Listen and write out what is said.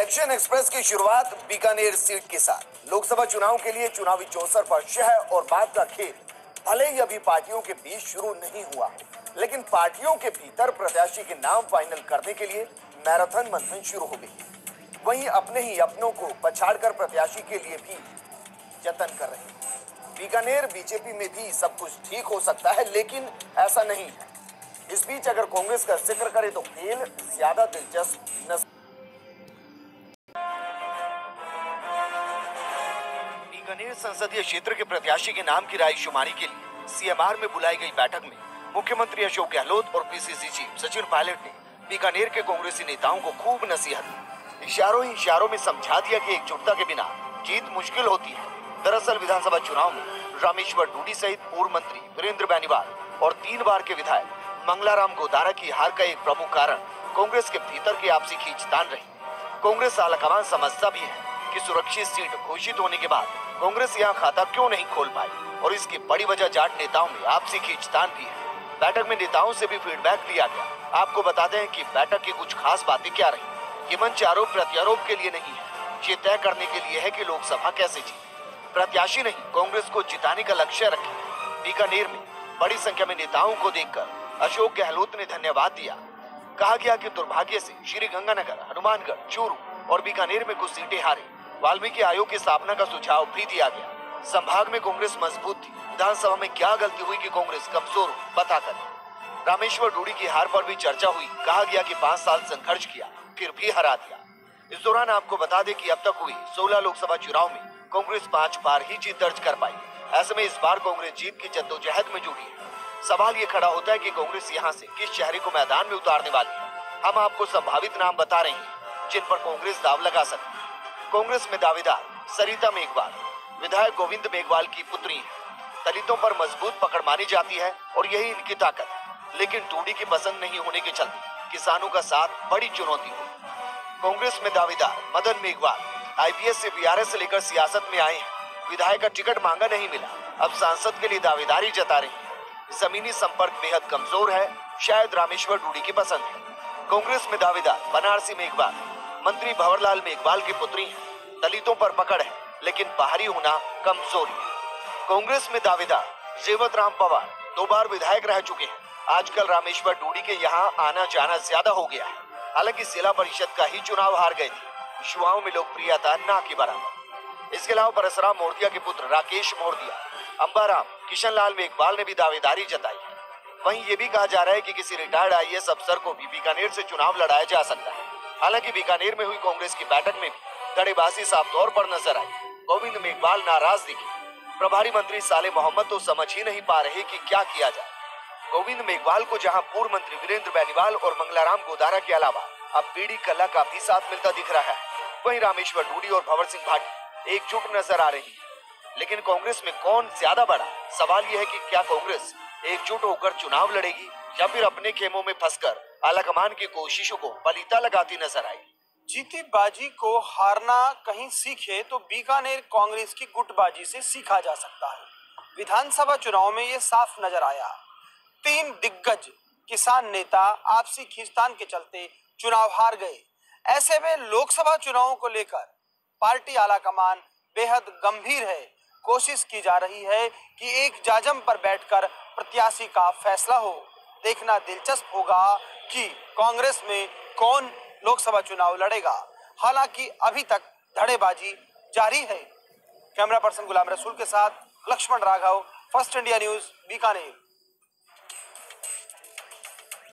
दक्षिण एक्सप्रेस की शुरुआत बीकानेर सीट के साथ। लोकसभा चुनाव के लिए चुनावी चौसर पर शह और बात का खेल भले ही अभी पार्टियों के बीच शुरू नहीं हुआ, लेकिन पार्टियों के भीतर प्रत्याशी के नाम फाइनल करने के लिए मैराथन मंथन शुरू हो गई। वहीं अपने ही अपनों को पछाड़कर प्रत्याशी के लिए भी जतन कर रहे हैं। बीकानेर बीजेपी में भी सब कुछ ठीक हो सकता है, लेकिन ऐसा नहीं है। इस बीच अगर कांग्रेस का जिक्र करें तो खेल ज्यादा दिलचस्प नजर। बीकानेर संसदीय क्षेत्र के प्रत्याशी के नाम की रायशुमारी के लिए सीएमआर में बुलाई गई बैठक में मुख्यमंत्री अशोक गहलोत और पीसीसी चीफ सचिन पायलट ने बीकानेर के कांग्रेसी नेताओं को खूब नसीहत दी। इशारों ही इशारों में समझा दिया कि एकजुटता के बिना जीत मुश्किल होती है। दरअसल विधानसभा चुनाव में रामेश्वर डूडी सहित पूर्व मंत्री वीरेंद्र बेनीवाल और 3 बार के विधायक मंगलाराम गोदारा की हार का एक प्रमुख कारण कांग्रेस के भीतर की आपसी खींचतान रही। कांग्रेस आलाकमान समझता भी है कि सुरक्षित सीट घोषित होने के बाद कांग्रेस यहाँ खाता क्यों नहीं खोल पाई, और इसकी बड़ी वजह जाट नेताओं में आपसी खींचतान भी है। बैठक में नेताओं से भी फीडबैक लिया गया। आपको बताते हैं कि बैठक की कुछ खास बातें क्या रही। ये मंच आरोप प्रत्यारोप के लिए नहीं है, ये तय करने के लिए है कि लोकसभा कैसे जीते। प्रत्याशी नहीं, कांग्रेस को जिताने का लक्ष्य रखे। बीकानेर में बड़ी संख्या में नेताओं को देखकर अशोक गहलोत ने धन्यवाद दिया। कहा गया कि दुर्भाग्य से श्री गंगानगर, हनुमानगढ़, चूरू और बीकानेर में कुछ सीटें हारी। वाल्मीकि आयोग की स्थापना का सुझाव भी दिया गया। संभाग में कांग्रेस मजबूत थी, विधानसभा में क्या गलती हुई कि कांग्रेस कमजोर पता करें। रामेश्वर डूडी की हार पर भी चर्चा हुई। कहा गया कि 5 साल संघर्ष किया, फिर भी हरा दिया। इस दौरान आपको बता दें कि अब तक हुई 16 लोकसभा चुनाव में कांग्रेस 5 बार ही जीत दर्ज कर पाई। ऐसे में इस बार कांग्रेस जीत की जद्दोजहद में जुटी है। सवाल ये खड़ा होता है कि कांग्रेस यहाँ से किस चेहरे को मैदान में उतारने वाली है। हम आपको संभावित नाम बता रहे हैं जिन पर कांग्रेस दाव लगा सकती है। कांग्रेस में दावेदार सरिता मेघवाल विधायक गोविंद मेघवाल की पुत्री है। दलितों पर मजबूत पकड़ मानी जाती है और यही इनकी ताकत है। लेकिन टूडी की पसंद नहीं होने के चलते किसानों का साथ बड़ी चुनौती हो। कांग्रेस में दावेदार मदन मेघवाल आईपीएस से बीआरएस से लेकर सियासत में आए हैं। विधायक का टिकट मांगा नहीं मिला, अब सांसद के लिए दावेदारी जता रहे हैं। जमीनी संपर्क बेहद कमजोर है, शायद रामेश्वर डूडी की पसंद है। कांग्रेस में दावेदार बनारसी मेघवाल मंत्री भंवरलाल मेघवाल की पुत्री है। दलितों पर पकड़ है, लेकिन बाहरी होना कमजोरी है। कांग्रेस में दावेदार जेवत राम पवार 2 बार विधायक रह चुके हैं। आजकल रामेश्वर डूडी के यहाँ आना जाना ज्यादा हो गया है। हालांकि जिला परिषद का ही चुनाव हार गए थे। युवाओं में लोकप्रियता ना की बराबर। इसके अलावा परसराम मोरदिया के पुत्र राकेश मोरदिया, अंबाराम किशनलाल मेघवाल ने भी दावेदारी जताई है। वहीं ये भी कहा जा रहा है कि किसी रिटायर्ड आईएएस अफसर को भी बीकानेर से चुनाव लड़ाया जा सकता है। हालांकि बीकानेर में हुई कांग्रेस की बैठक में भी धड़ेबाजी साफ तौर पर नजर आई। गोविंद मेघवाल नाराज दिखे। प्रभारी मंत्री साले मोहम्मद तो समझ ही नहीं पा रहे कि क्या किया जाए। गोविंद मेघवाल को जहां पूर्व मंत्री वीरेंद्र बेनीवाल और मंगलाराम गोदारा के अलावा अब बीडी कल्ला का भी साथ मिलता दिख रहा है, वहीं रामेश्वर डूडी और भंवर सिंह भाटी एकजुट नजर आ रही है। लेकिन कांग्रेस में कौन ज्यादा बड़ा? सवाल यह है कि क्या कांग्रेस एकजुट होकर चुनाव लड़ेगी या फिर अपने खेमों में फंसकर आलाकमान की कोशिशों को पलीता लगाती नजर आएगी। जीती बाजी को हारना कहीं सीखे तो बीकानेर कांग्रेस की गुटबाजी से सीखा जा सकता है। विधानसभा चुनाव में ये साफ नजर आया। 3 दिग्गज किसान नेता आपसी खींचतान के चलते चुनाव हार गए। ऐसे में लोकसभा चुनावों को लेकर पार्टी आलाकमान बेहद गंभीर है। कोशिश की जा रही है कि एक जाजम पर बैठकर प्रत्याशी का फैसला हो। देखना दिलचस्प होगा कि कांग्रेस में कौन लोकसभा चुनाव लड़ेगा। हालांकि अभी तक धड़ेबाजी जारी है। कैमरा पर्सन गुलाम रसूल के साथ Lakshman Raghav, first India news, Bikaner.